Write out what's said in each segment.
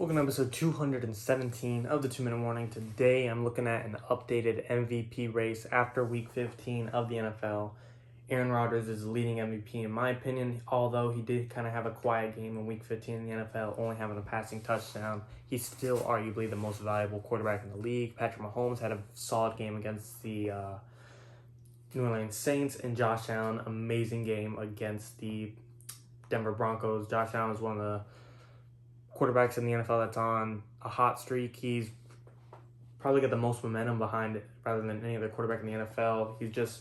Welcome to episode 217 of the 2 Minute Warning. Today I'm looking at an updated MVP race after week 15 of the NFL. Aaron Rodgers is the leading MVP in my opinion, although he did kind of have a quiet game in week 15 in the NFL, only having a passing touchdown. He's still arguably the most valuable quarterback in the league. Patrick Mahomes had a solid game against the New Orleans Saints, and Josh Allen, amazing game against the Denver Broncos. Josh Allen is one of the quarterbacks in the NFL that's on a hot streak. He's probably got the most momentum behind it rather than any other quarterback in the NFL. He's just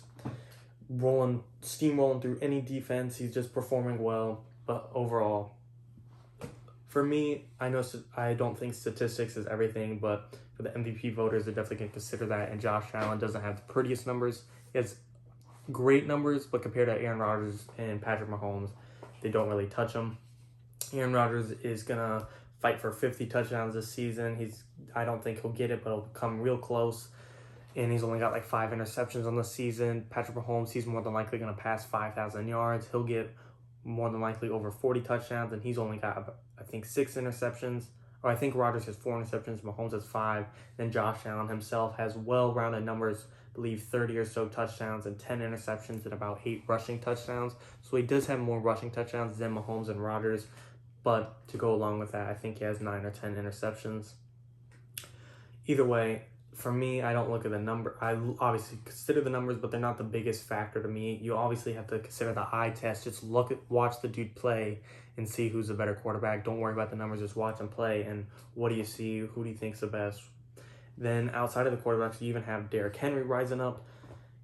steamrolling through any defense. He's just performing well. But overall, for me, I don't think statistics is everything, but for the MVP voters, they're definitely going to consider that. And Josh Allen doesn't have the prettiest numbers. He has great numbers, but compared to Aaron Rodgers and Patrick Mahomes, they don't really touch him. Aaron Rodgers is going to fight for 50 touchdowns this season. I don't think he'll get it, but he'll come real close. And he's only got like 5 interceptions on the season. Patrick Mahomes, he's more than likely going to pass 5,000 yards. He'll get more than likely over 40 touchdowns, and he's only got, I think, 6 interceptions. Or I think Rodgers has 4 interceptions, Mahomes has 5. Then Josh Allen himself has well-rounded numbers, I believe 30 or so touchdowns and 10 interceptions and about 8 rushing touchdowns. So he does have more rushing touchdowns than Mahomes and Rodgers. But to go along with that, I think he has 9 or 10 interceptions. Either way, for me, I don't look at the number. I obviously consider the numbers, but they're not the biggest factor to me. You obviously have to consider the eye test. Just watch the dude play and see who's a better quarterback. Don't worry about the numbers. Just watch him play. And what do you see? Who do you think's the best? Then outside of the quarterbacks, you even have Derrick Henry rising up.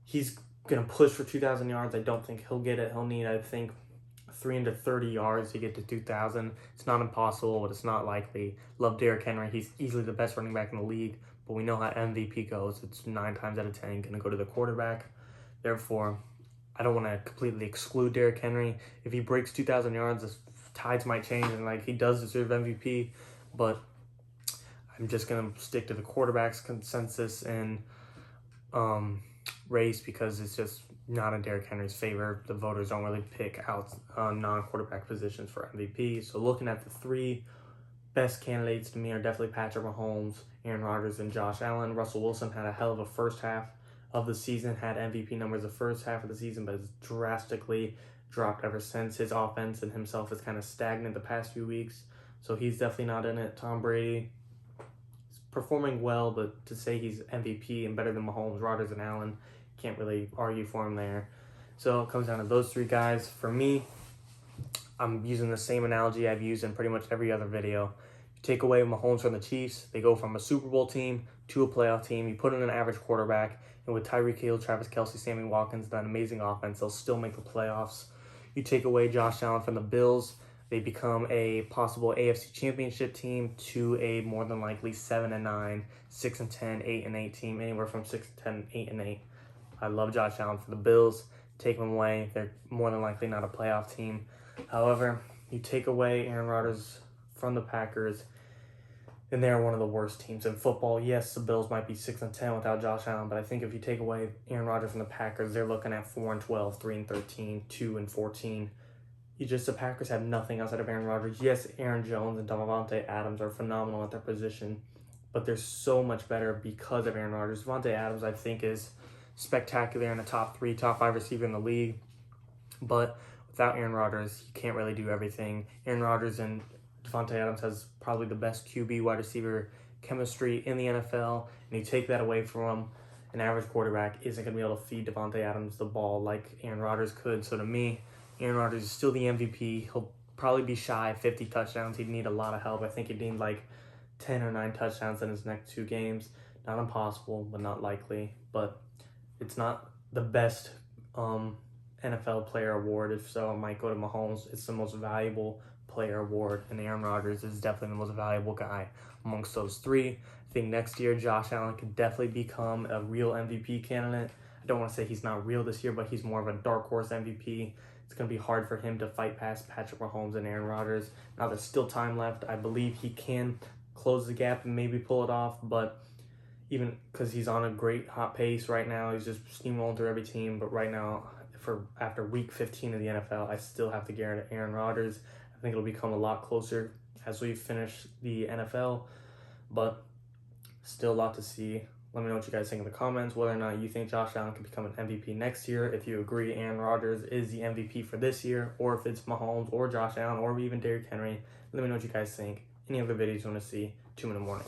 He's going to push for 2,000 yards. I don't think he'll get it. He'll need, I think, 330 yards to get to 2,000. It's not impossible, but it's not likely. Love Derrick Henry. He's easily the best running back in the league, but we know how MVP goes. It's 9 times out of 10 going to go to the quarterback. Therefore, I don't want to completely exclude Derrick Henry. If he breaks 2,000 yards, the tides might change, and he does deserve MVP, but I'm just going to stick to the quarterback's consensus and race because it's just not in Derrick Henry's favor. The voters don't really pick out non-quarterback positions for MVP. So looking at the 3 best candidates to me are definitely Patrick Mahomes, Aaron Rodgers, and Josh Allen. Russell Wilson had a hell of a first half of the season, had MVP numbers the first half of the season, but has drastically dropped ever since. His offense and himself is kind of stagnant the past few weeks, so he's definitely not in it. Tom Brady is performing well, but to say he's MVP and better than Mahomes, Rodgers, and Allen, can't really argue for him there. So it comes down to those 3 guys. For me, I'm using the same analogy I've used in pretty much every other video. You take away Mahomes from the Chiefs, they go from a Super Bowl team to a playoff team. You put in an average quarterback, and with Tyreek Hill, Travis Kelce, Sammy Watkins, that amazing offense, they'll still make the playoffs. You take away Josh Allen from the Bills, they become a possible AFC Championship team to a more than likely 7-9, 6-10, 8-8 team, anywhere from 6-10, 8-8. I love Josh Allen for the Bills. Take them away, they're more than likely not a playoff team. However, you take away Aaron Rodgers from the Packers, and they're one of the worst teams in football. Yes, the Bills might be 6-10 without Josh Allen, but I think if you take away Aaron Rodgers from the Packers, they're looking at 4-12, 3-13, 2-14. The Packers have nothing outside of Aaron Rodgers. Yes, Aaron Jones and Davante Adams are phenomenal at their position, but they're so much better because of Aaron Rodgers. Davante Adams, I think, is spectacular and a top 3, top 5 receiver in the league. But without Aaron Rodgers, you can't really do everything. Aaron Rodgers and Davante Adams has probably the best QB wide receiver chemistry in the NFL. And you take that away from him, an average quarterback isn't going to be able to feed Davante Adams the ball like Aaron Rodgers could. So to me, Aaron Rodgers is still the MVP. He'll probably be shy of 50 touchdowns. He'd need a lot of help. I think he'd need 10 or 9 touchdowns in his next 2 games. Not impossible, but not likely. But it's not the best NFL player award. If so, it might go to Mahomes. It's the most valuable player award, and Aaron Rodgers is definitely the most valuable guy amongst those 3. I think next year Josh Allen could definitely become a real MVP candidate. I don't want to say he's not real this year, but he's more of a dark horse MVP. It's going to be hard for him to fight past Patrick Mahomes and Aaron Rodgers. Now there's still time left. I believe he can close the gap and maybe pull it off, but even because he's on a great hot pace right now, he's just steamrolling through every team. But right now, after week 15 of the NFL, I still have to guarantee Aaron Rodgers. I think it'll become a lot closer as we finish the NFL. But still a lot to see. Let me know what you guys think in the comments, whether or not you think Josh Allen can become an MVP next year, if you agree Aaron Rodgers is the MVP for this year, or if it's Mahomes or Josh Allen or even Derrick Henry. Let me know what you guys think. Any other videos you want to see, 2 in the morning.